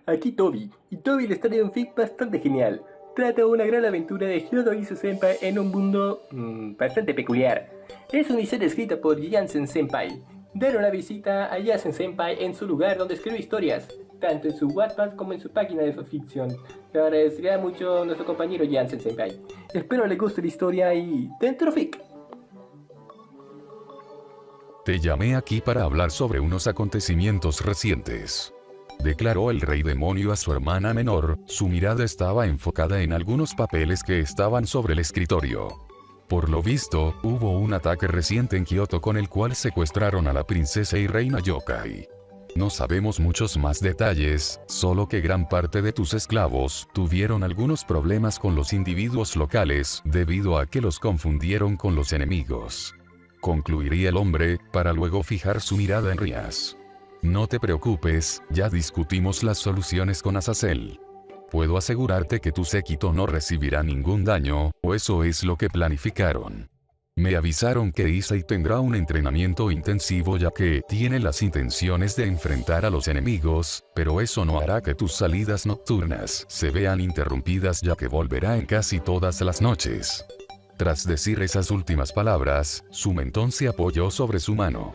Aquí Toby, y Toby les trae un fic bastante genial. Trata una gran aventura de Hyodo Senpai en un mundo bastante peculiar. Es una historia escrita por Jansen Senpai. Dar una visita a Jansen Senpai en su lugar donde escribe historias, tanto en su Wattpad como en su página de fanfiction. Le agradecería mucho a nuestro compañero Jansen Senpai. Espero le guste la historia y dentro fic. Te llamé aquí para hablar sobre unos acontecimientos recientes. Declaró el rey demonio a su hermana menor, su mirada estaba enfocada en algunos papeles que estaban sobre el escritorio. Por lo visto, hubo un ataque reciente en Kioto con el cual secuestraron a la princesa y reina Yokai. No sabemos muchos más detalles, solo que gran parte de tus esclavos tuvieron algunos problemas con los individuos locales debido a que los confundieron con los enemigos. Concluiría el hombre, para luego fijar su mirada en Rias. No te preocupes, ya discutimos las soluciones con Azazel. Puedo asegurarte que tu séquito no recibirá ningún daño, o eso es lo que planificaron. Me avisaron que Isai tendrá un entrenamiento intensivo ya que tiene las intenciones de enfrentar a los enemigos, pero eso no hará que tus salidas nocturnas se vean interrumpidas ya que volverá en casi todas las noches. Tras decir esas últimas palabras, su mentón se apoyó sobre su mano.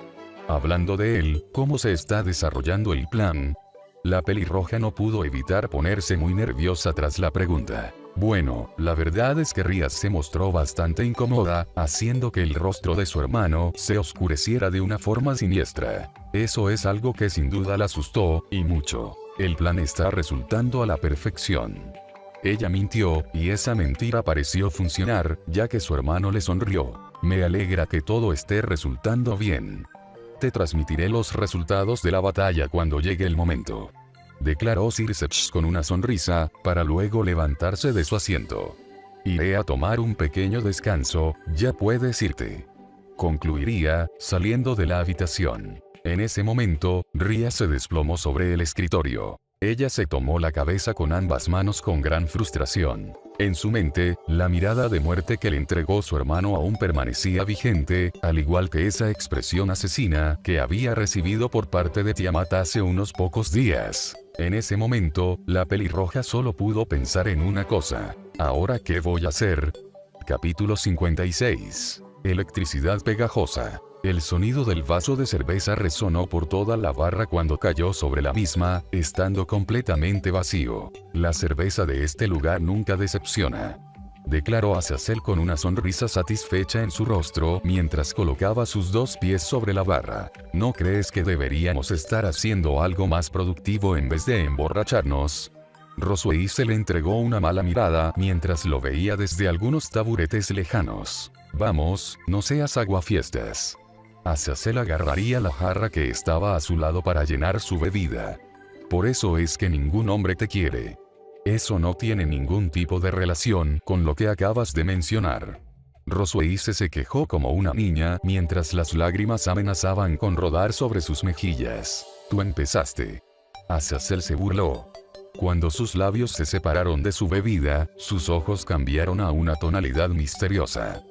Hablando de él, ¿cómo se está desarrollando el plan? La pelirroja no pudo evitar ponerse muy nerviosa tras la pregunta. Bueno, la verdad es que Rias se mostró bastante incómoda, haciendo que el rostro de su hermano se oscureciera de una forma siniestra. Eso es algo que sin duda la asustó, y mucho. El plan está resultando a la perfección. Ella mintió, y esa mentira pareció funcionar, ya que su hermano le sonrió. Me alegra que todo esté resultando bien. Te transmitiré los resultados de la batalla cuando llegue el momento. Declaró Circeps con una sonrisa, para luego levantarse de su asiento. Iré a tomar un pequeño descanso, ya puedes irte. Concluiría, saliendo de la habitación. En ese momento, Ria se desplomó sobre el escritorio. Ella se tomó la cabeza con ambas manos con gran frustración. En su mente, la mirada de muerte que le entregó su hermano aún permanecía vigente, al igual que esa expresión asesina que había recibido por parte de Tiamat hace unos pocos días. En ese momento, la pelirroja solo pudo pensar en una cosa. ¿Ahora qué voy a hacer? Capítulo 56. Electricidad pegajosa. El sonido del vaso de cerveza resonó por toda la barra cuando cayó sobre la misma, estando completamente vacío. La cerveza de este lugar nunca decepciona. Declaró Azazel con una sonrisa satisfecha en su rostro mientras colocaba sus dos pies sobre la barra. ¿No crees que deberíamos estar haciendo algo más productivo en vez de emborracharnos? Roswell se le entregó una mala mirada mientras lo veía desde algunos taburetes lejanos. Vamos, no seas aguafiestas. Azazel agarraría la jarra que estaba a su lado para llenar su bebida. Por eso es que ningún hombre te quiere. Eso no tiene ningún tipo de relación con lo que acabas de mencionar. Roswell se quejó como una niña mientras las lágrimas amenazaban con rodar sobre sus mejillas. Tú empezaste. Azazel se burló. Cuando sus labios se separaron de su bebida, sus ojos cambiaron a una tonalidad misteriosa.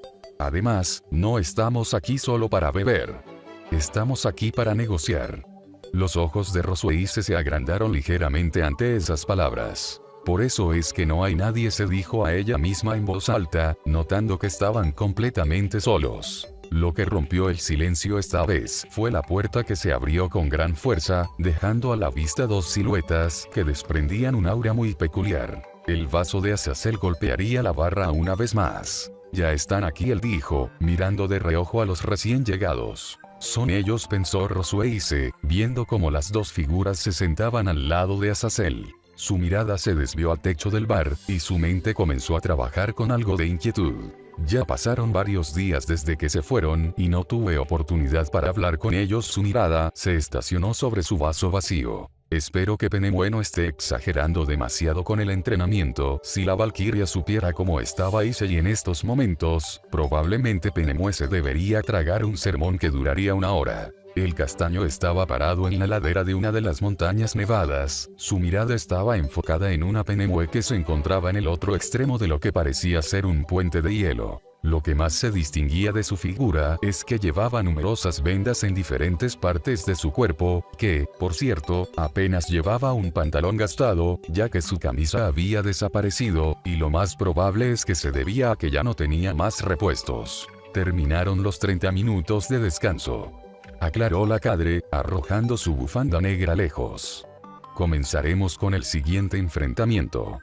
Además, no estamos aquí solo para beber. Estamos aquí para negociar. Los ojos de Roswell se agrandaron ligeramente ante esas palabras. Por eso es que no hay nadie, se dijo a ella misma en voz alta, notando que estaban completamente solos. Lo que rompió el silencio esta vez fue la puerta que se abrió con gran fuerza, dejando a la vista dos siluetas que desprendían un aura muy peculiar. El vaso de Azazel golpearía la barra una vez más. Ya están aquí, él dijo, mirando de reojo a los recién llegados. Son ellos, pensó Roswell, viendo cómo las dos figuras se sentaban al lado de Azazel. Su mirada se desvió al techo del bar, y su mente comenzó a trabajar con algo de inquietud. Ya pasaron varios días desde que se fueron, y no tuve oportunidad para hablar con ellos. Su mirada se estacionó sobre su vaso vacío. Espero que Penemue no esté exagerando demasiado con el entrenamiento. Si la Valquiria supiera cómo estaba Issei en estos momentos, probablemente Penemue se debería tragar un sermón que duraría una hora. El castaño estaba parado en la ladera de una de las montañas nevadas, su mirada estaba enfocada en una Penemue que se encontraba en el otro extremo de lo que parecía ser un puente de hielo. Lo que más se distinguía de su figura es que llevaba numerosas vendas en diferentes partes de su cuerpo, que, por cierto, apenas llevaba un pantalón gastado, ya que su camisa había desaparecido, y lo más probable es que se debía a que ya no tenía más repuestos. Terminaron los 30 minutos de descanso, aclaró la cadre, arrojando su bufanda negra lejos. Comenzaremos con el siguiente enfrentamiento.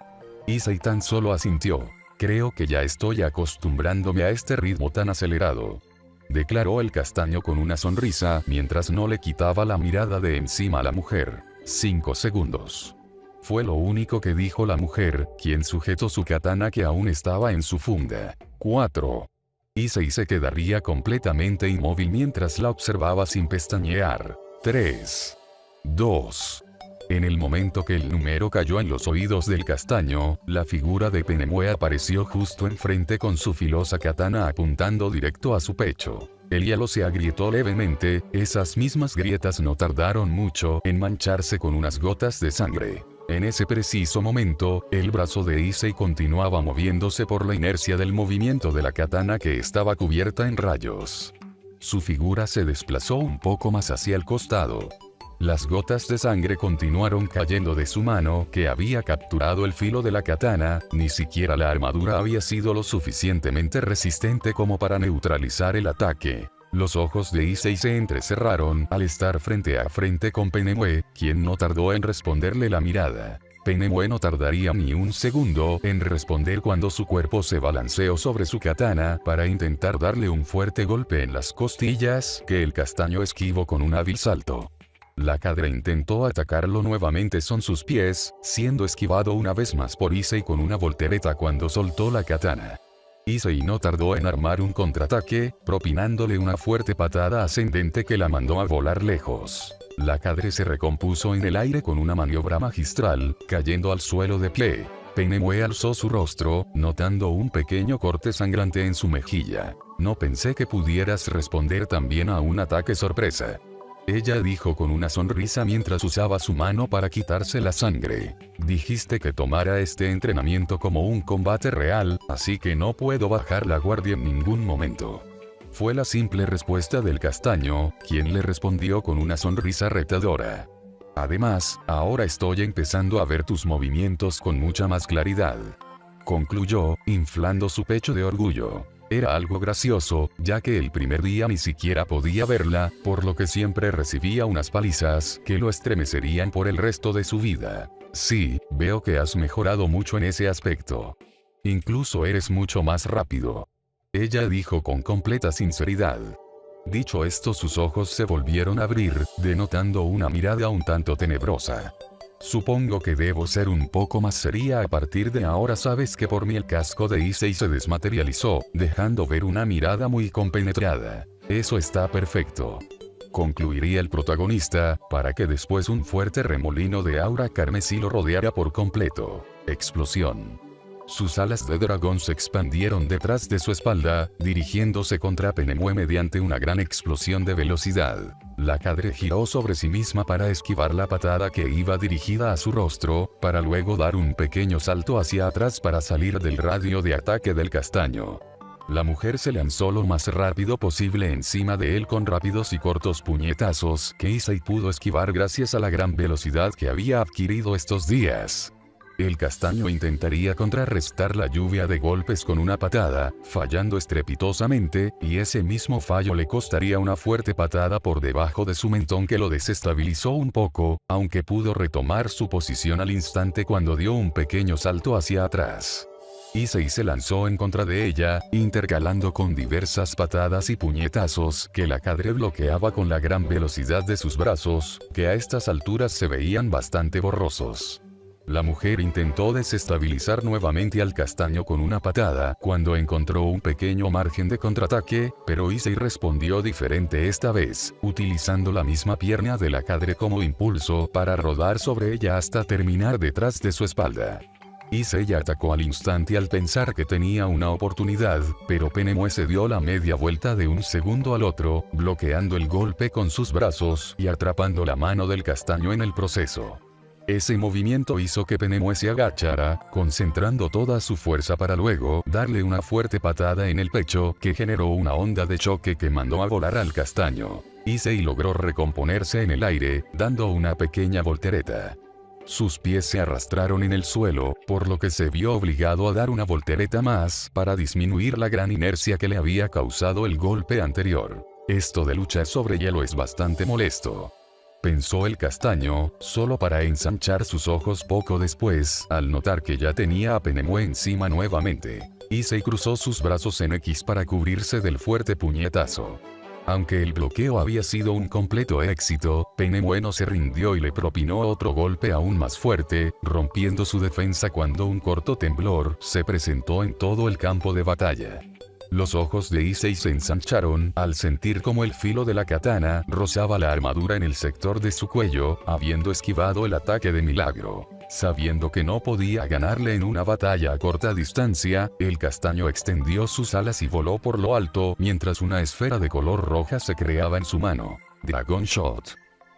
Issei tan solo asintió. Creo que ya estoy acostumbrándome a este ritmo tan acelerado, declaró el castaño con una sonrisa mientras no le quitaba la mirada de encima a la mujer. 5 segundos. Fue lo único que dijo la mujer, quien sujetó su katana que aún estaba en su funda. 4. Issei se quedaría completamente inmóvil mientras la observaba sin pestañear. 3. 2. En el momento que el número cayó en los oídos del castaño, la figura de Penemue apareció justo enfrente con su filosa katana apuntando directo a su pecho. El hielo se agrietó levemente, esas mismas grietas no tardaron mucho en mancharse con unas gotas de sangre. En ese preciso momento, el brazo de Issei continuaba moviéndose por la inercia del movimiento de la katana que estaba cubierta en rayos. Su figura se desplazó un poco más hacia el costado. Las gotas de sangre continuaron cayendo de su mano, que había capturado el filo de la katana. Ni siquiera la armadura había sido lo suficientemente resistente como para neutralizar el ataque. Los ojos de Issei se entrecerraron al estar frente a frente con Penemue, quien no tardó en responderle la mirada. Penemue no tardaría ni un segundo en responder cuando su cuerpo se balanceó sobre su katana para intentar darle un fuerte golpe en las costillas, que el castaño esquivó con un hábil salto. La cadra intentó atacarlo nuevamente con sus pies, siendo esquivado una vez más por Issei con una voltereta cuando soltó la katana. Issei no tardó en armar un contraataque, propinándole una fuerte patada ascendente que la mandó a volar lejos. La cadre se recompuso en el aire con una maniobra magistral, cayendo al suelo de pie. Penemue alzó su rostro, notando un pequeño corte sangrante en su mejilla. No pensé que pudieras responder tan bien a un ataque sorpresa. Ella dijo con una sonrisa mientras usaba su mano para quitarse la sangre. Dijiste que tomara este entrenamiento como un combate real, así que no puedo bajar la guardia en ningún momento. Fue la simple respuesta del castaño, quien le respondió con una sonrisa retadora. Además, ahora estoy empezando a ver tus movimientos con mucha más claridad. Concluyó, inflando su pecho de orgullo. Era algo gracioso, ya que el primer día ni siquiera podía verla, por lo que siempre recibía unas palizas que lo estremecerían por el resto de su vida. Sí, veo que has mejorado mucho en ese aspecto. Incluso eres mucho más rápido. Ella dijo con completa sinceridad. Dicho esto, sus ojos se volvieron a abrir, denotando una mirada un tanto tenebrosa. Supongo que debo ser un poco más seria a partir de ahora. Sabes que por mí el casco de Issei se desmaterializó, dejando ver una mirada muy compenetrada. Eso está perfecto. Concluiría el protagonista, para que después un fuerte remolino de aura carmesí lo rodeara por completo. Explosión. Sus alas de dragón se expandieron detrás de su espalda, dirigiéndose contra Penemue mediante una gran explosión de velocidad. La cadre giró sobre sí misma para esquivar la patada que iba dirigida a su rostro, para luego dar un pequeño salto hacia atrás para salir del radio de ataque del castaño. La mujer se lanzó lo más rápido posible encima de él con rápidos y cortos puñetazos que Issei pudo esquivar gracias a la gran velocidad que había adquirido estos días. El castaño intentaría contrarrestar la lluvia de golpes con una patada, fallando estrepitosamente, y ese mismo fallo le costaría una fuerte patada por debajo de su mentón que lo desestabilizó un poco, aunque pudo retomar su posición al instante cuando dio un pequeño salto hacia atrás. Issei se lanzó en contra de ella, intercalando con diversas patadas y puñetazos que la cadre bloqueaba con la gran velocidad de sus brazos, que a estas alturas se veían bastante borrosos. La mujer intentó desestabilizar nuevamente al castaño con una patada cuando encontró un pequeño margen de contraataque, pero Issei respondió diferente esta vez, utilizando la misma pierna de la cadre como impulso para rodar sobre ella hasta terminar detrás de su espalda. Issei atacó al instante al pensar que tenía una oportunidad, pero Penemue se dio la media vuelta de un segundo al otro, bloqueando el golpe con sus brazos y atrapando la mano del castaño en el proceso. Ese movimiento hizo que Penemue se agachara, concentrando toda su fuerza para luego darle una fuerte patada en el pecho que generó una onda de choque que mandó a volar al castaño. Issei logró recomponerse en el aire, dando una pequeña voltereta. Sus pies se arrastraron en el suelo, por lo que se vio obligado a dar una voltereta más para disminuir la gran inercia que le había causado el golpe anterior. Esto de luchar sobre hielo es bastante molesto, pensó el castaño, solo para ensanchar sus ojos poco después, al notar que ya tenía a Penemue encima nuevamente. Issei cruzó sus brazos en X para cubrirse del fuerte puñetazo. Aunque el bloqueo había sido un completo éxito, Penemue no se rindió y le propinó otro golpe aún más fuerte, rompiendo su defensa cuando un corto temblor se presentó en todo el campo de batalla. Los ojos de Issei se ensancharon al sentir como el filo de la katana rozaba la armadura en el sector de su cuello, habiendo esquivado el ataque de milagro. Sabiendo que no podía ganarle en una batalla a corta distancia, el castaño extendió sus alas y voló por lo alto mientras una esfera de color roja se creaba en su mano. Dragon Shot.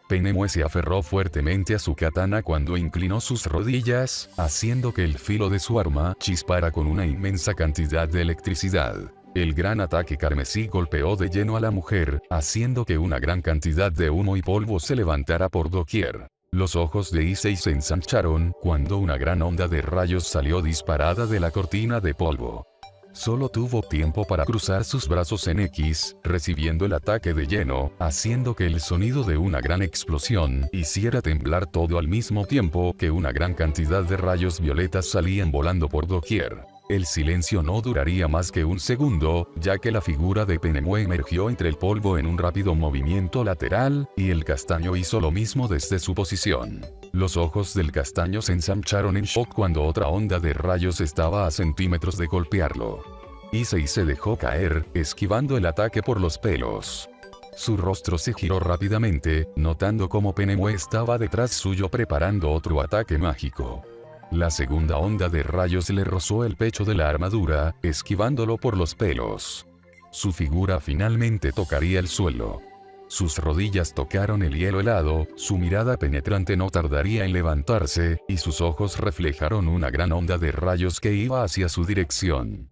Penemue se aferró fuertemente a su katana cuando inclinó sus rodillas, haciendo que el filo de su arma chispara con una inmensa cantidad de electricidad. El gran ataque carmesí golpeó de lleno a la mujer, haciendo que una gran cantidad de humo y polvo se levantara por doquier. Los ojos de Issei se ensancharon cuando una gran onda de rayos salió disparada de la cortina de polvo. Solo tuvo tiempo para cruzar sus brazos en X, recibiendo el ataque de lleno, haciendo que el sonido de una gran explosión hiciera temblar todo al mismo tiempo que una gran cantidad de rayos violetas salían volando por doquier. El silencio no duraría más que un segundo, ya que la figura de Penemue emergió entre el polvo en un rápido movimiento lateral, y el castaño hizo lo mismo desde su posición. Los ojos del castaño se ensancharon en shock cuando otra onda de rayos estaba a centímetros de golpearlo. Issei se dejó caer, esquivando el ataque por los pelos. Su rostro se giró rápidamente, notando cómo Penemue estaba detrás suyo preparando otro ataque mágico. La segunda onda de rayos le rozó el pecho de la armadura, esquivándolo por los pelos. Su figura finalmente tocaría el suelo. Sus rodillas tocaron el hielo helado, su mirada penetrante no tardaría en levantarse, y sus ojos reflejaron una gran onda de rayos que iba hacia su dirección.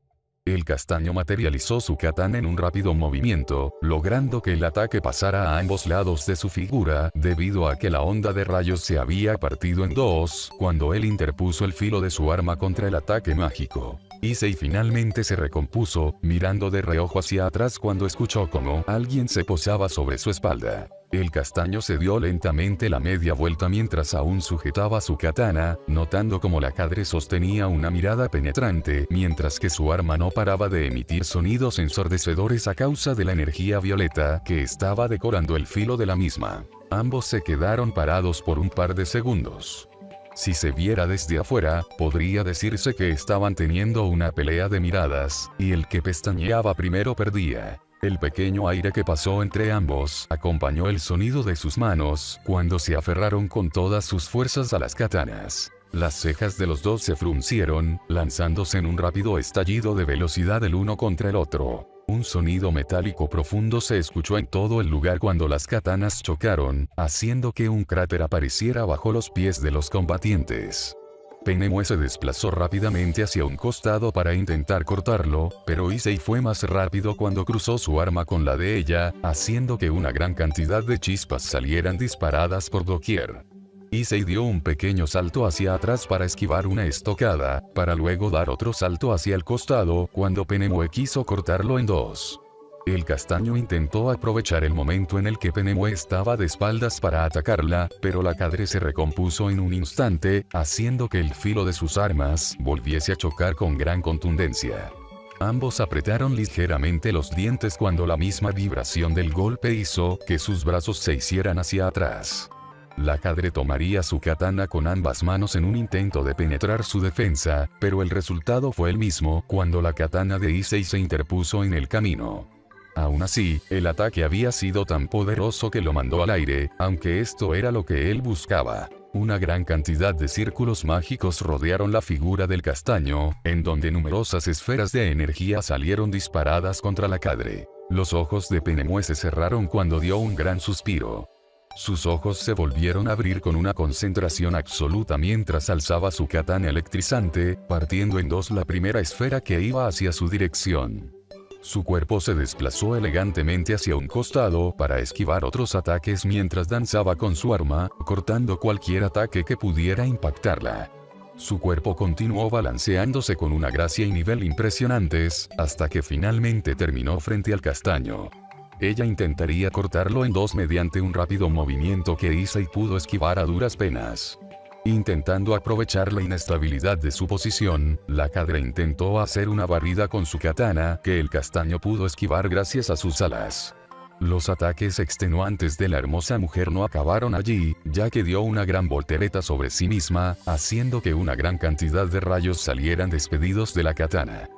El castaño materializó su katana en un rápido movimiento, logrando que el ataque pasara a ambos lados de su figura, debido a que la onda de rayos se había partido en dos, cuando él interpuso el filo de su arma contra el ataque mágico. Issei finalmente se recompuso, mirando de reojo hacia atrás cuando escuchó como alguien se posaba sobre su espalda. El castaño se dio lentamente la media vuelta mientras aún sujetaba su katana, notando como la cadre sostenía una mirada penetrante mientras que su arma no paraba de emitir sonidos ensordecedores a causa de la energía violeta que estaba decorando el filo de la misma. Ambos se quedaron parados por un par de segundos. Si se viera desde afuera, podría decirse que estaban teniendo una pelea de miradas, y el que pestañeaba primero perdía. El pequeño aire que pasó entre ambos acompañó el sonido de sus manos cuando se aferraron con todas sus fuerzas a las katanas. Las cejas de los dos se fruncieron, lanzándose en un rápido estallido de velocidad el uno contra el otro. Un sonido metálico profundo se escuchó en todo el lugar cuando las katanas chocaron, haciendo que un cráter apareciera bajo los pies de los combatientes. Penemue se desplazó rápidamente hacia un costado para intentar cortarlo, pero Issei fue más rápido cuando cruzó su arma con la de ella, haciendo que una gran cantidad de chispas salieran disparadas por doquier. Issei dio un pequeño salto hacia atrás para esquivar una estocada, para luego dar otro salto hacia el costado cuando Penemue quiso cortarlo en dos. El castaño intentó aprovechar el momento en el que Penemue estaba de espaldas para atacarla, pero la cadre se recompuso en un instante, haciendo que el filo de sus armas volviese a chocar con gran contundencia. Ambos apretaron ligeramente los dientes cuando la misma vibración del golpe hizo que sus brazos se hicieran hacia atrás. La cadre tomaría su katana con ambas manos en un intento de penetrar su defensa, pero el resultado fue el mismo cuando la katana de Issei se interpuso en el camino. Aún así, el ataque había sido tan poderoso que lo mandó al aire, aunque esto era lo que él buscaba. Una gran cantidad de círculos mágicos rodearon la figura del castaño, en donde numerosas esferas de energía salieron disparadas contra la cadre. Los ojos de Penemue se cerraron cuando dio un gran suspiro. Sus ojos se volvieron a abrir con una concentración absoluta mientras alzaba su katana electrizante, partiendo en dos la primera esfera que iba hacia su dirección. Su cuerpo se desplazó elegantemente hacia un costado para esquivar otros ataques mientras danzaba con su arma, cortando cualquier ataque que pudiera impactarla. Su cuerpo continuó balanceándose con una gracia y nivel impresionantes, hasta que finalmente terminó frente al castaño. Ella intentaría cortarlo en dos mediante un rápido movimiento que Issei pudo esquivar a duras penas. Intentando aprovechar la inestabilidad de su posición, la cadra intentó hacer una barrida con su katana que el castaño pudo esquivar gracias a sus alas. Los ataques extenuantes de la hermosa mujer no acabaron allí, ya que dio una gran voltereta sobre sí misma, haciendo que una gran cantidad de rayos salieran despedidos de la katana.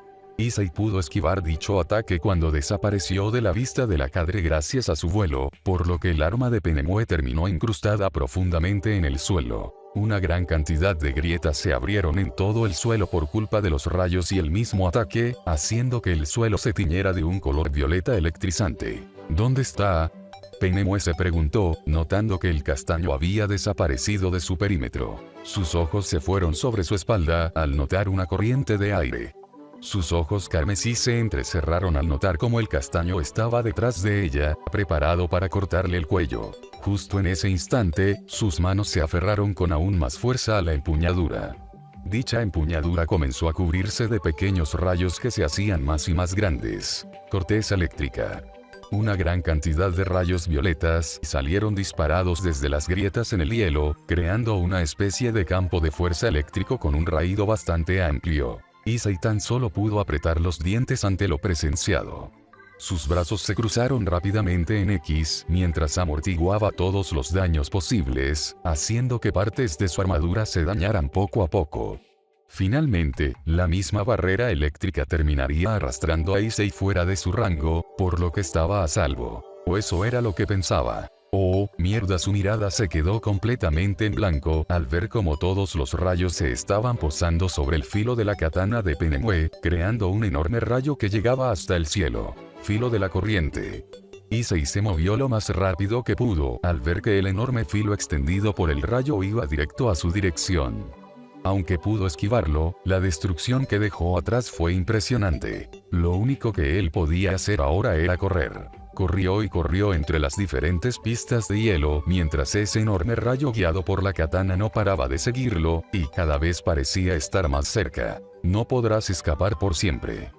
Issei pudo esquivar dicho ataque cuando desapareció de la vista de la cadre gracias a su vuelo, por lo que el arma de Penemue terminó incrustada profundamente en el suelo. Una gran cantidad de grietas se abrieron en todo el suelo por culpa de los rayos y el mismo ataque, haciendo que el suelo se tiñera de un color violeta electrizante. ¿Dónde está? Penemue se preguntó, notando que el castaño había desaparecido de su perímetro. Sus ojos se fueron sobre su espalda al notar una corriente de aire. Sus ojos carmesí se entrecerraron al notar cómo el castaño estaba detrás de ella, preparado para cortarle el cuello. Justo en ese instante, sus manos se aferraron con aún más fuerza a la empuñadura. Dicha empuñadura comenzó a cubrirse de pequeños rayos que se hacían más y más grandes. Corteza eléctrica. Una gran cantidad de rayos violetas salieron disparados desde las grietas en el hielo, creando una especie de campo de fuerza eléctrico con un raído bastante amplio. Issei tan solo pudo apretar los dientes ante lo presenciado. Sus brazos se cruzaron rápidamente en X mientras amortiguaba todos los daños posibles, haciendo que partes de su armadura se dañaran poco a poco. Finalmente, la misma barrera eléctrica terminaría arrastrando a Issei fuera de su rango, por lo que estaba a salvo. O eso era lo que pensaba. Oh, mierda, su mirada se quedó completamente en blanco al ver cómo todos los rayos se estaban posando sobre el filo de la katana de Penemue, creando un enorme rayo que llegaba hasta el cielo. Filo de la corriente. Issei se movió lo más rápido que pudo al ver que el enorme filo extendido por el rayo iba directo a su dirección. Aunque pudo esquivarlo, la destrucción que dejó atrás fue impresionante. Lo único que él podía hacer ahora era correr. Corrió y corrió entre las diferentes pistas de hielo mientras ese enorme rayo guiado por la katana no paraba de seguirlo, y cada vez parecía estar más cerca. No podrás escapar por siempre,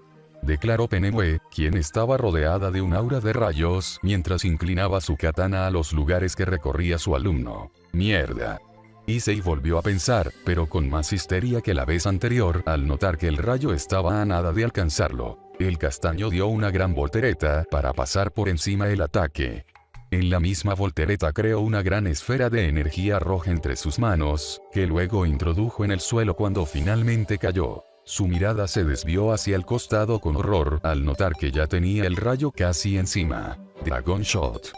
declaró Penemue, quien estaba rodeada de un aura de rayos mientras inclinaba su katana a los lugares que recorría su alumno. Mierda. Issei volvió a pensar, pero con más histeria que la vez anterior, al notar que el rayo estaba a nada de alcanzarlo. El castaño dio una gran voltereta para pasar por encima del ataque. En la misma voltereta creó una gran esfera de energía roja entre sus manos, que luego introdujo en el suelo cuando finalmente cayó. Su mirada se desvió hacia el costado con horror al notar que ya tenía el rayo casi encima. Dragon Shot.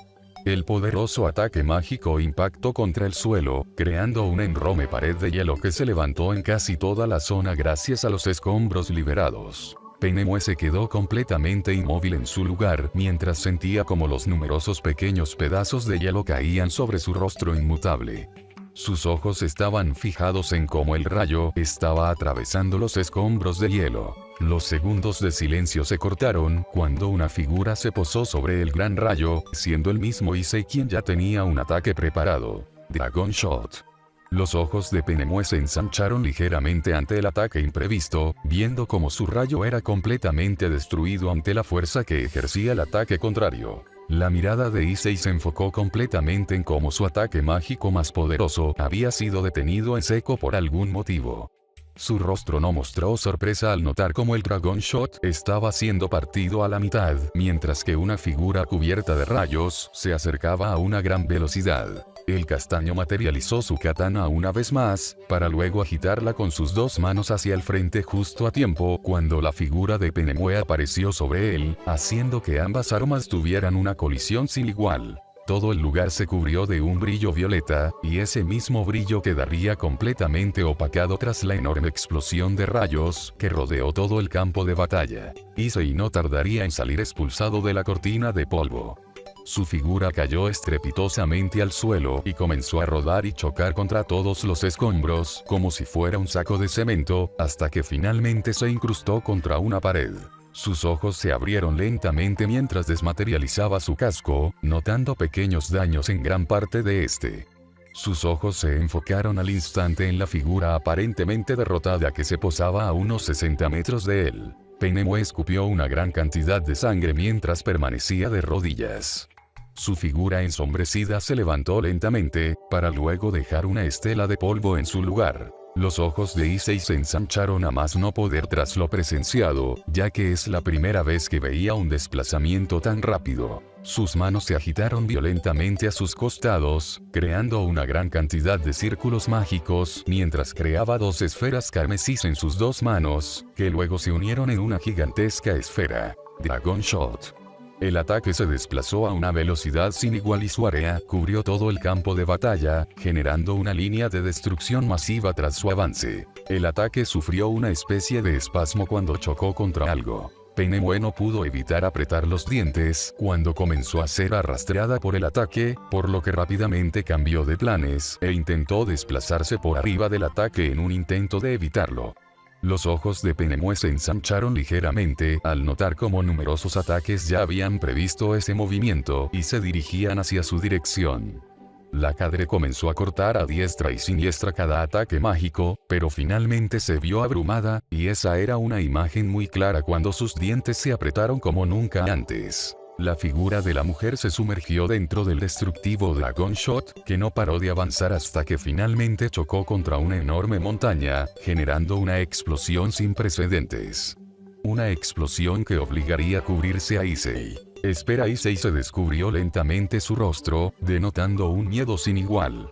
El poderoso ataque mágico impactó contra el suelo, creando una enorme pared de hielo que se levantó en casi toda la zona gracias a los escombros liberados. Penemue se quedó completamente inmóvil en su lugar mientras sentía como los numerosos pequeños pedazos de hielo caían sobre su rostro inmutable. Sus ojos estaban fijados en cómo el rayo estaba atravesando los escombros de hielo. Los segundos de silencio se cortaron cuando una figura se posó sobre el gran rayo, siendo el mismo Issei quien ya tenía un ataque preparado. Dragon Shot. Los ojos de Penemue se ensancharon ligeramente ante el ataque imprevisto, viendo cómo su rayo era completamente destruido ante la fuerza que ejercía el ataque contrario. La mirada de Issei se enfocó completamente en cómo su ataque mágico más poderoso había sido detenido en seco por algún motivo. Su rostro no mostró sorpresa al notar cómo el Dragon Shot estaba siendo partido a la mitad, mientras que una figura cubierta de rayos se acercaba a una gran velocidad. El castaño materializó su katana una vez más, para luego agitarla con sus dos manos hacia el frente justo a tiempo cuando la figura de Penemue apareció sobre él, haciendo que ambas armas tuvieran una colisión sin igual. Todo el lugar se cubrió de un brillo violeta, y ese mismo brillo quedaría completamente opacado tras la enorme explosión de rayos que rodeó todo el campo de batalla. Issei no tardaría en salir expulsado de la cortina de polvo. Su figura cayó estrepitosamente al suelo y comenzó a rodar y chocar contra todos los escombros como si fuera un saco de cemento, hasta que finalmente se incrustó contra una pared. Sus ojos se abrieron lentamente mientras desmaterializaba su casco, notando pequeños daños en gran parte de este. Sus ojos se enfocaron al instante en la figura aparentemente derrotada que se posaba a unos 60 metros de él. Penemue escupió una gran cantidad de sangre mientras permanecía de rodillas. Su figura ensombrecida se levantó lentamente, para luego dejar una estela de polvo en su lugar. Los ojos de Issei se ensancharon a más no poder tras lo presenciado, ya que es la primera vez que veía un desplazamiento tan rápido. Sus manos se agitaron violentamente a sus costados, creando una gran cantidad de círculos mágicos, mientras creaba dos esferas carmesís en sus dos manos, que luego se unieron en una gigantesca esfera. Dragon Shot. El ataque se desplazó a una velocidad sin igual y su área cubrió todo el campo de batalla, generando una línea de destrucción masiva tras su avance. El ataque sufrió una especie de espasmo cuando chocó contra algo. Penemue no pudo evitar apretar los dientes cuando comenzó a ser arrastrada por el ataque, por lo que rápidamente cambió de planes e intentó desplazarse por arriba del ataque en un intento de evitarlo. Los ojos de Penemue se ensancharon ligeramente al notar cómo numerosos ataques ya habían previsto ese movimiento y se dirigían hacia su dirección. La cadre comenzó a cortar a diestra y siniestra cada ataque mágico, pero finalmente se vio abrumada, y esa era una imagen muy clara cuando sus dientes se apretaron como nunca antes. La figura de la mujer se sumergió dentro del destructivo Dragon Shot, que no paró de avanzar hasta que finalmente chocó contra una enorme montaña, generando una explosión sin precedentes. Una explosión que obligaría a cubrirse a Issei. Issei se descubrió lentamente su rostro, denotando un miedo sin igual.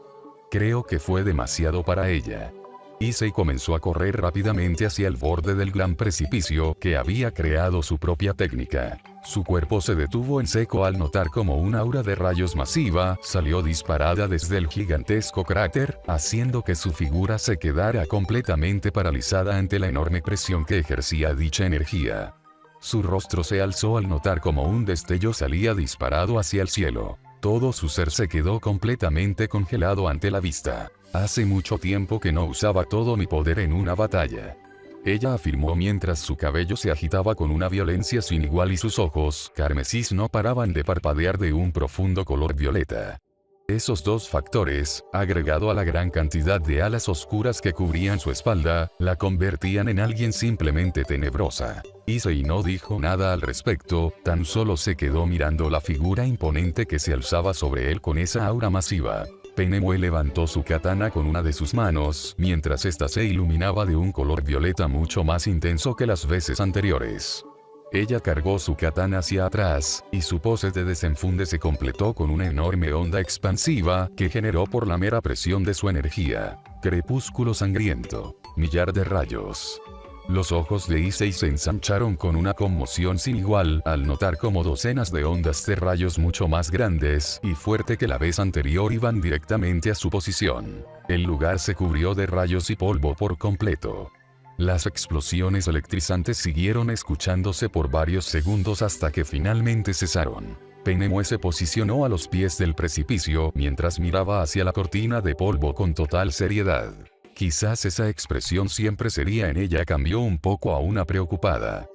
Creo que fue demasiado para ella. Issei comenzó a correr rápidamente hacia el borde del gran precipicio que había creado su propia técnica. Su cuerpo se detuvo en seco al notar como un aura de rayos masiva salió disparada desde el gigantesco cráter, haciendo que su figura se quedara completamente paralizada ante la enorme presión que ejercía dicha energía. Su rostro se alzó al notar como un destello salía disparado hacia el cielo. Todo su ser se quedó completamente congelado ante la vista. Hace mucho tiempo que no usaba todo mi poder en una batalla. Ella afirmó mientras su cabello se agitaba con una violencia sin igual y sus ojos carmesís no paraban de parpadear de un profundo color violeta. Esos dos factores, agregado a la gran cantidad de alas oscuras que cubrían su espalda, la convertían en alguien simplemente tenebrosa. Issei no dijo nada al respecto, tan solo se quedó mirando la figura imponente que se alzaba sobre él con esa aura masiva. Penemue levantó su katana con una de sus manos, mientras ésta se iluminaba de un color violeta mucho más intenso que las veces anteriores. Ella cargó su katana hacia atrás, y su pose de desenfunde se completó con una enorme onda expansiva que generó por la mera presión de su energía. Crepúsculo sangriento. Millar de rayos. Los ojos de Issei se ensancharon con una conmoción sin igual al notar como docenas de ondas de rayos mucho más grandes y fuerte que la vez anterior iban directamente a su posición. El lugar se cubrió de rayos y polvo por completo. Las explosiones electrizantes siguieron escuchándose por varios segundos hasta que finalmente cesaron. Penemue se posicionó a los pies del precipicio mientras miraba hacia la cortina de polvo con total seriedad. Quizás esa expresión siempre sería en ella cambió un poco a una preocupada.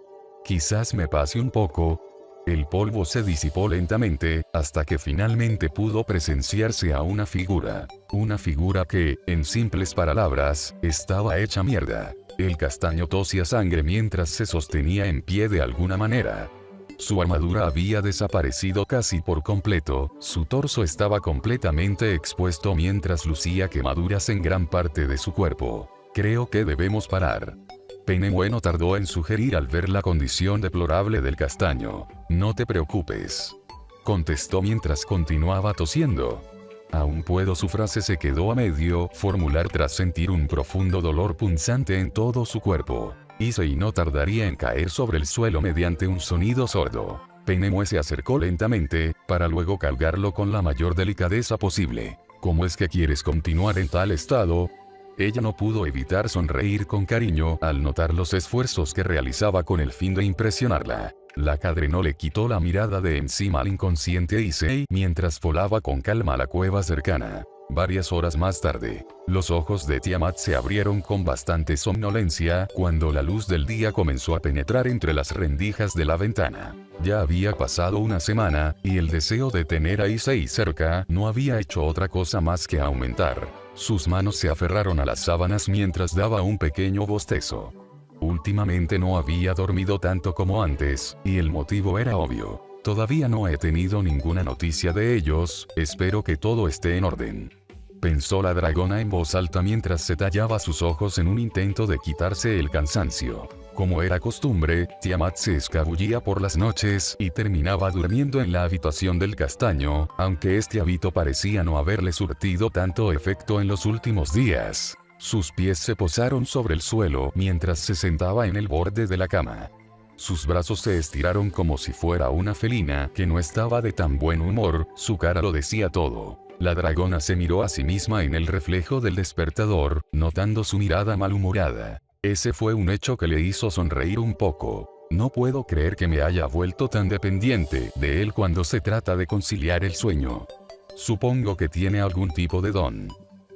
Quizás me pase un poco. El polvo se disipó lentamente, hasta que finalmente pudo presenciarse a una figura. Una figura que, en simples palabras, estaba hecha mierda. El castaño tosía sangre mientras se sostenía en pie de alguna manera. Su armadura había desaparecido casi por completo, su torso estaba completamente expuesto mientras lucía quemaduras en gran parte de su cuerpo. Creo que debemos parar. Penemue no tardó en sugerir al ver la condición deplorable del castaño. No te preocupes, contestó mientras continuaba tosiendo. Aún puedo. Su frase se quedó a medio formular tras sentir un profundo dolor punzante en todo su cuerpo. Issei no tardaría en caer sobre el suelo mediante un sonido sordo. Penemue se acercó lentamente, para luego cargarlo con la mayor delicadeza posible. ¿Cómo es que quieres continuar en tal estado? Ella no pudo evitar sonreír con cariño al notar los esfuerzos que realizaba con el fin de impresionarla. La cadre no le quitó la mirada de encima al inconsciente Issei mientras volaba con calma a la cueva cercana. Varias horas más tarde, los ojos de Tiamat se abrieron con bastante somnolencia cuando la luz del día comenzó a penetrar entre las rendijas de la ventana. Ya había pasado una semana, y el deseo de tener a Issei cerca no había hecho otra cosa más que aumentar. Sus manos se aferraron a las sábanas mientras daba un pequeño bostezo. Últimamente no había dormido tanto como antes, y el motivo era obvio. Todavía no he tenido ninguna noticia de ellos, espero que todo esté en orden. Pensó la dragona en voz alta mientras se tallaba sus ojos en un intento de quitarse el cansancio. Como era costumbre, Tiamat se escabullía por las noches y terminaba durmiendo en la habitación del castaño, aunque este hábito parecía no haberle surtido tanto efecto en los últimos días. Sus pies se posaron sobre el suelo mientras se sentaba en el borde de la cama. Sus brazos se estiraron como si fuera una felina que no estaba de tan buen humor, su cara lo decía todo. La dragona se miró a sí misma en el reflejo del despertador, notando su mirada malhumorada. Ese fue un hecho que le hizo sonreír un poco. No puedo creer que me haya vuelto tan dependiente de él cuando se trata de conciliar el sueño. Supongo que tiene algún tipo de don.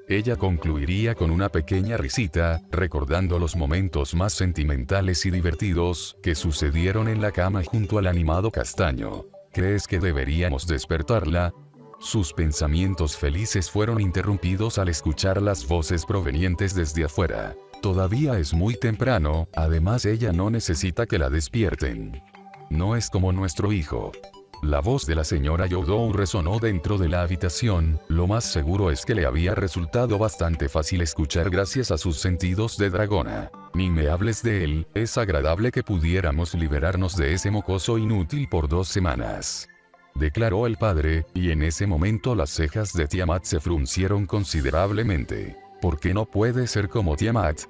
Ella concluiría con una pequeña risita, recordando los momentos más sentimentales y divertidos que sucedieron en la cama junto al animado castaño. ¿Crees que deberíamos despertarla? Sus pensamientos felices fueron interrumpidos al escuchar las voces provenientes desde afuera. Todavía es muy temprano, además ella no necesita que la despierten. No es como nuestro hijo. La voz de la señora Youdou resonó dentro de la habitación, lo más seguro es que le había resultado bastante fácil escuchar gracias a sus sentidos de dragona. Ni me hables de él, es agradable que pudiéramos liberarnos de ese mocoso inútil por 2 semanas. Declaró el padre, y en ese momento las cejas de Tiamat se fruncieron considerablemente. ¿Por qué no puede ser como Tiamat?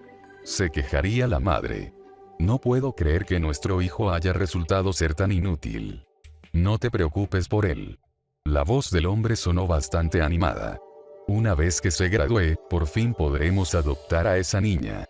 Se quejaría la madre. No puedo creer que nuestro hijo haya resultado ser tan inútil. No te preocupes por él. La voz del hombre sonó bastante animada. Una vez que se gradúe, por fin podremos adoptar a esa niña.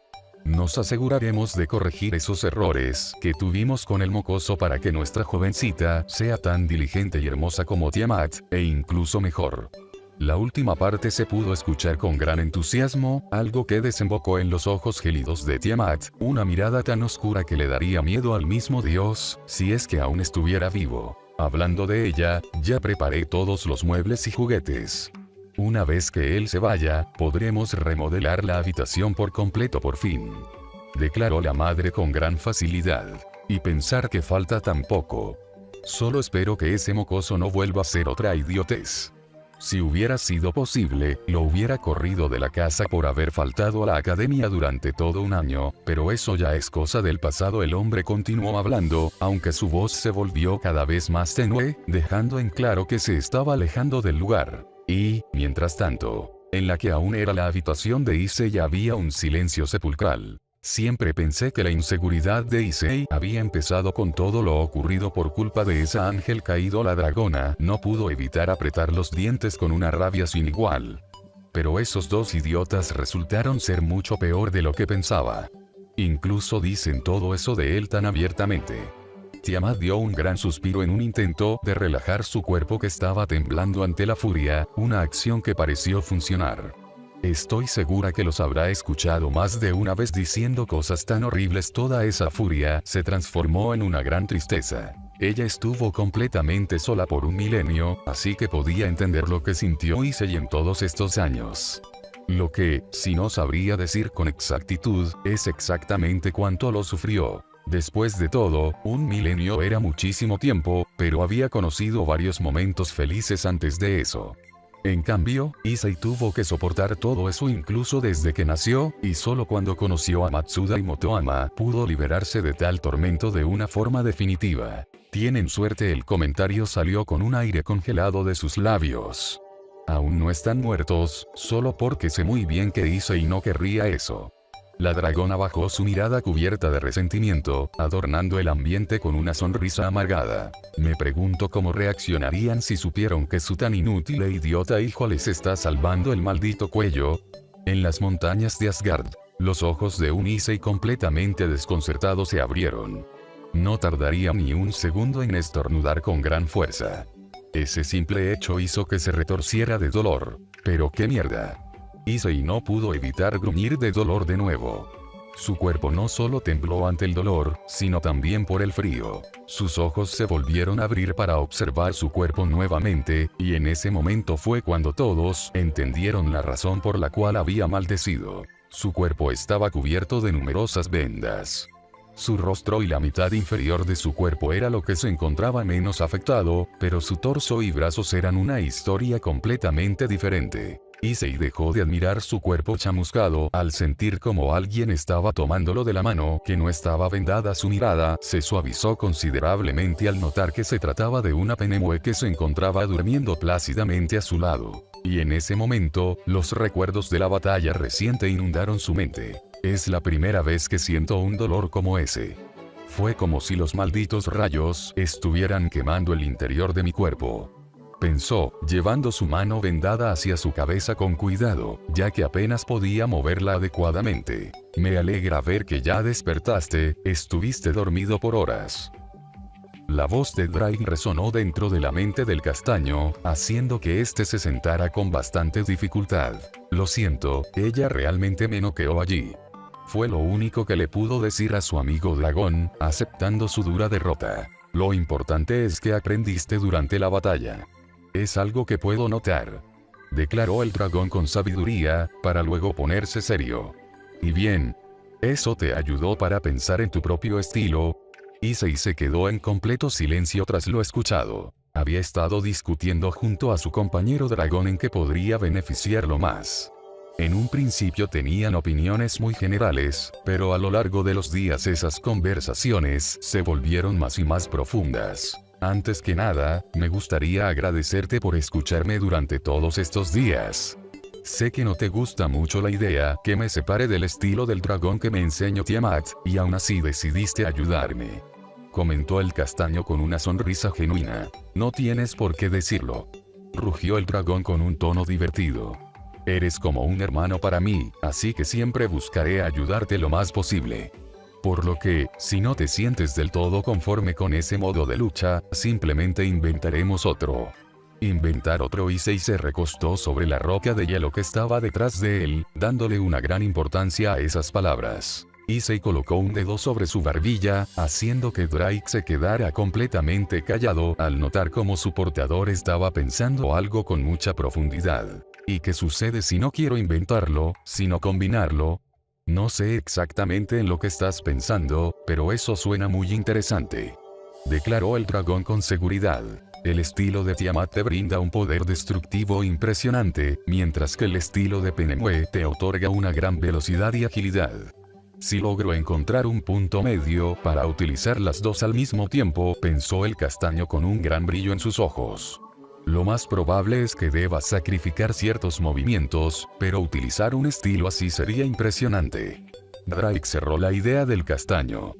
Nos aseguraremos de corregir esos errores que tuvimos con el mocoso para que nuestra jovencita sea tan diligente y hermosa como Tiamat, e incluso mejor. La última parte se pudo escuchar con gran entusiasmo, algo que desembocó en los ojos gélidos de Tiamat, una mirada tan oscura que le daría miedo al mismo Dios, si es que aún estuviera vivo. Hablando de ella, ya preparé todos los muebles y juguetes. Una vez que él se vaya, podremos remodelar la habitación por completo por fin. Declaró la madre con gran facilidad. Y pensar que falta tan poco. Solo espero que ese mocoso no vuelva a ser otra idiotez. Si hubiera sido posible, lo hubiera corrido de la casa por haber faltado a la academia durante todo un año, pero eso ya es cosa del pasado. El hombre continuó hablando, aunque su voz se volvió cada vez más tenue, dejando en claro que se estaba alejando del lugar. Y, mientras tanto, en la que aún era la habitación de Issei había un silencio sepulcral. Siempre pensé que la inseguridad de Issei había empezado con todo lo ocurrido por culpa de ese ángel caído. La dragona no pudo evitar apretar los dientes con una rabia sin igual. Pero esos dos idiotas resultaron ser mucho peor de lo que pensaba. Incluso dicen todo eso de él tan abiertamente. Tiamat dio un gran suspiro en un intento de relajar su cuerpo que estaba temblando ante la furia, una acción que pareció funcionar. Estoy segura que los habrá escuchado más de una vez diciendo cosas tan horribles. Toda esa furia se transformó en una gran tristeza. Ella estuvo completamente sola por un milenio, así que podía entender lo que sintió Issei en todos estos años. Lo que, si no sabría decir con exactitud, es exactamente cuánto lo sufrió. Después de todo, un milenio era muchísimo tiempo, pero había conocido varios momentos felices antes de eso. En cambio, Issei tuvo que soportar todo eso incluso desde que nació, y solo cuando conoció a Matsuda y Motoama pudo liberarse de tal tormento de una forma definitiva. Tienen suerte. El comentario salió con un aire congelado de sus labios. Aún no están muertos, solo porque sé muy bien que Issei no querría eso. La dragona bajó su mirada cubierta de resentimiento, adornando el ambiente con una sonrisa amargada. Me pregunto cómo reaccionarían si supieron que su tan inútil e idiota hijo les está salvando el maldito cuello. En las montañas de Asgard, los ojos de un Issei completamente desconcertado se abrieron. No tardaría ni un segundo en estornudar con gran fuerza. Ese simple hecho hizo que se retorciera de dolor. Pero qué mierda. Issei no pudo evitar gruñir de dolor de nuevo. Su cuerpo no solo tembló ante el dolor, sino también por el frío. Sus ojos se volvieron a abrir para observar su cuerpo nuevamente, y en ese momento fue cuando todos entendieron la razón por la cual había maldecido. Su cuerpo estaba cubierto de numerosas vendas. Su rostro y la mitad inferior de su cuerpo era lo que se encontraba menos afectado, pero su torso y brazos eran una historia completamente diferente. Issei dejó de admirar su cuerpo chamuscado al sentir como alguien estaba tomándolo de la mano que no estaba vendada. Su mirada se suavizó considerablemente al notar que se trataba de una Penemue que se encontraba durmiendo plácidamente a su lado. Y en ese momento, los recuerdos de la batalla reciente inundaron su mente. Es la primera vez que siento un dolor como ese. Fue como si los malditos rayos estuvieran quemando el interior de mi cuerpo. Pensó, llevando su mano vendada hacia su cabeza con cuidado, ya que apenas podía moverla adecuadamente. Me alegra ver que ya despertaste, estuviste dormido por horas. La voz de Drake resonó dentro de la mente del castaño, haciendo que éste se sentara con bastante dificultad. Lo siento, ella realmente me noqueó allí. Fue lo único que le pudo decir a su amigo dragón, aceptando su dura derrota. Lo importante es que aprendiste durante la batalla. Es algo que puedo notar, declaró el dragón con sabiduría, para luego ponerse serio. Y bien, ¿eso te ayudó para pensar en tu propio estilo? Issei se quedó en completo silencio tras lo escuchado. Había estado discutiendo junto a su compañero dragón en qué podría beneficiarlo más. En un principio tenían opiniones muy generales, pero a lo largo de los días esas conversaciones se volvieron más y más profundas. Antes que nada, me gustaría agradecerte por escucharme durante todos estos días. Sé que no te gusta mucho la idea que me separe del estilo del dragón que me enseñó Tiamat, y aún así decidiste ayudarme. Comentó el castaño con una sonrisa genuina. No tienes por qué decirlo. Rugió el dragón con un tono divertido. Eres como un hermano para mí, así que siempre buscaré ayudarte lo más posible. Por lo que, si no te sientes del todo conforme con ese modo de lucha, simplemente inventaremos otro. Inventar otro. Issei se recostó sobre la roca de hielo que estaba detrás de él, dándole una gran importancia a esas palabras. Issei colocó un dedo sobre su barbilla, haciendo que Drake se quedara completamente callado al notar cómo su portador estaba pensando algo con mucha profundidad. ¿Y qué sucede si no quiero inventarlo, sino combinarlo? No sé exactamente en lo que estás pensando, pero eso suena muy interesante. Declaró el dragón con seguridad. El estilo de Tiamat te brinda un poder destructivo impresionante, mientras que el estilo de Penemue te otorga una gran velocidad y agilidad. Si logro encontrar un punto medio para utilizar las dos al mismo tiempo, pensó el castaño con un gran brillo en sus ojos. Lo más probable es que debas sacrificar ciertos movimientos, pero utilizar un estilo así sería impresionante. Drake cerró la idea del castaño.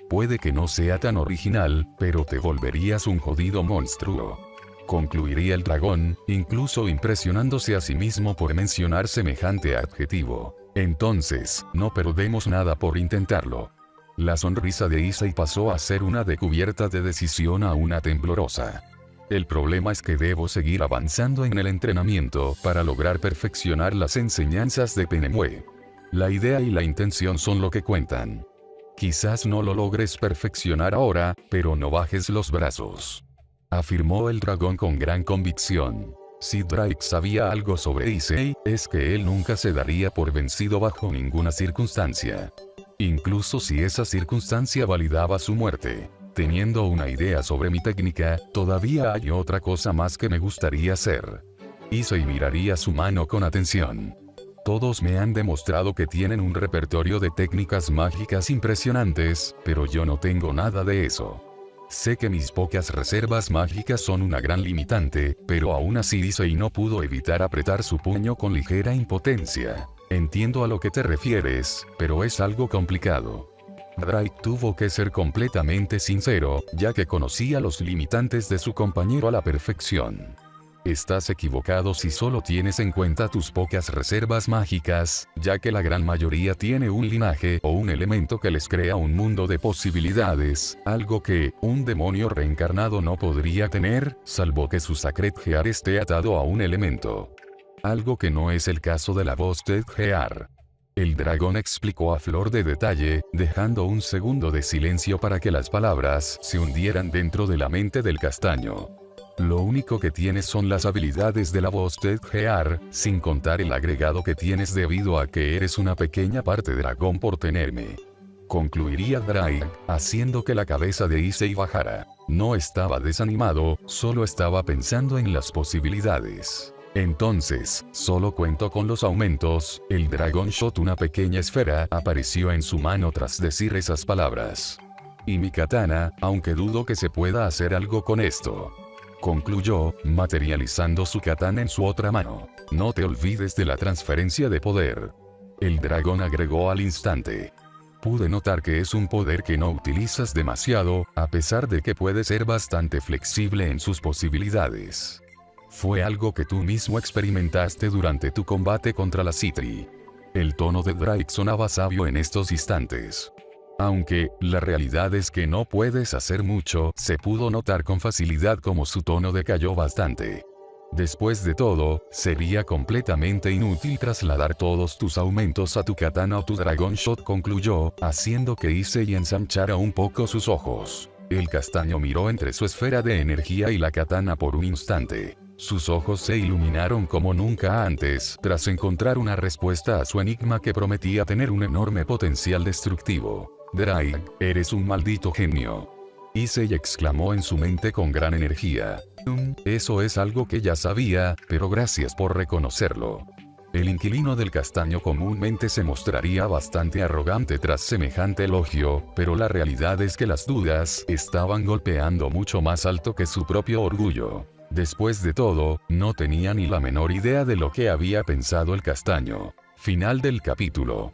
Puede que no sea tan original, pero te volverías un jodido monstruo. Concluiría el dragón, incluso impresionándose a sí mismo por mencionar semejante adjetivo. Entonces, no perdemos nada por intentarlo. La sonrisa de Issei pasó a ser una de cubierta de decisión a una temblorosa. El problema es que debo seguir avanzando en el entrenamiento para lograr perfeccionar las enseñanzas de Penemue. La idea y la intención son lo que cuentan. Quizás no lo logres perfeccionar ahora, pero no bajes los brazos. Afirmó el dragón con gran convicción. Si Drake sabía algo sobre Issei, es que él nunca se daría por vencido bajo ninguna circunstancia. Incluso si esa circunstancia validaba su muerte. Teniendo una idea sobre mi técnica, todavía hay otra cosa más que me gustaría hacer. Issei miraría su mano con atención. Todos me han demostrado que tienen un repertorio de técnicas mágicas impresionantes, pero yo no tengo nada de eso. Sé que mis pocas reservas mágicas son una gran limitante, pero aún así Issei no pudo evitar apretar su puño con ligera impotencia. Entiendo a lo que te refieres, pero es algo complicado. Drake tuvo que ser completamente sincero, ya que conocía los limitantes de su compañero a la perfección. Estás equivocado si solo tienes en cuenta tus pocas reservas mágicas, ya que la gran mayoría tiene un linaje o un elemento que les crea un mundo de posibilidades, algo que un demonio reencarnado no podría tener, salvo que su Sacred Gear esté atado a un elemento. Algo que no es el caso de la Boosted Gear. El dragón explicó a flor de detalle, dejando un segundo de silencio para que las palabras se hundieran dentro de la mente del castaño. Lo único que tienes son las habilidades de la Boosted Gear, sin contar el agregado que tienes debido a que eres una pequeña parte dragón por tenerme. Concluiría Drake, haciendo que la cabeza de Issei bajara. No estaba desanimado, solo estaba pensando en las posibilidades. Entonces, solo cuento con los aumentos. El Dragon Shot, una pequeña esfera, apareció en su mano tras decir esas palabras. Y mi katana, aunque dudo que se pueda hacer algo con esto. Concluyó, materializando su katana en su otra mano. No te olvides de la transferencia de poder. El dragón agregó al instante. Pude notar que es un poder que no utilizas demasiado, a pesar de que puede ser bastante flexible en sus posibilidades. Fue algo que tú mismo experimentaste durante tu combate contra la Citri. El tono de Drake sonaba sabio en estos instantes. Aunque, la realidad es que no puedes hacer mucho, se pudo notar con facilidad como su tono decayó bastante. Después de todo, sería completamente inútil trasladar todos tus aumentos a tu katana o tu Dragon Shot, concluyó, haciendo que Issei ensanchara un poco sus ojos. El castaño miró entre su esfera de energía y la katana por un instante. Sus ojos se iluminaron como nunca antes, tras encontrar una respuesta a su enigma que prometía tener un enorme potencial destructivo. Drake, eres un maldito genio. Issei exclamó en su mente con gran energía. Eso es algo que ya sabía, pero gracias por reconocerlo. El inquilino del castaño comúnmente se mostraría bastante arrogante tras semejante elogio, pero la realidad es que las dudas estaban golpeando mucho más alto que su propio orgullo. Después de todo, no tenía ni la menor idea de lo que había pensado el castaño. Final del capítulo.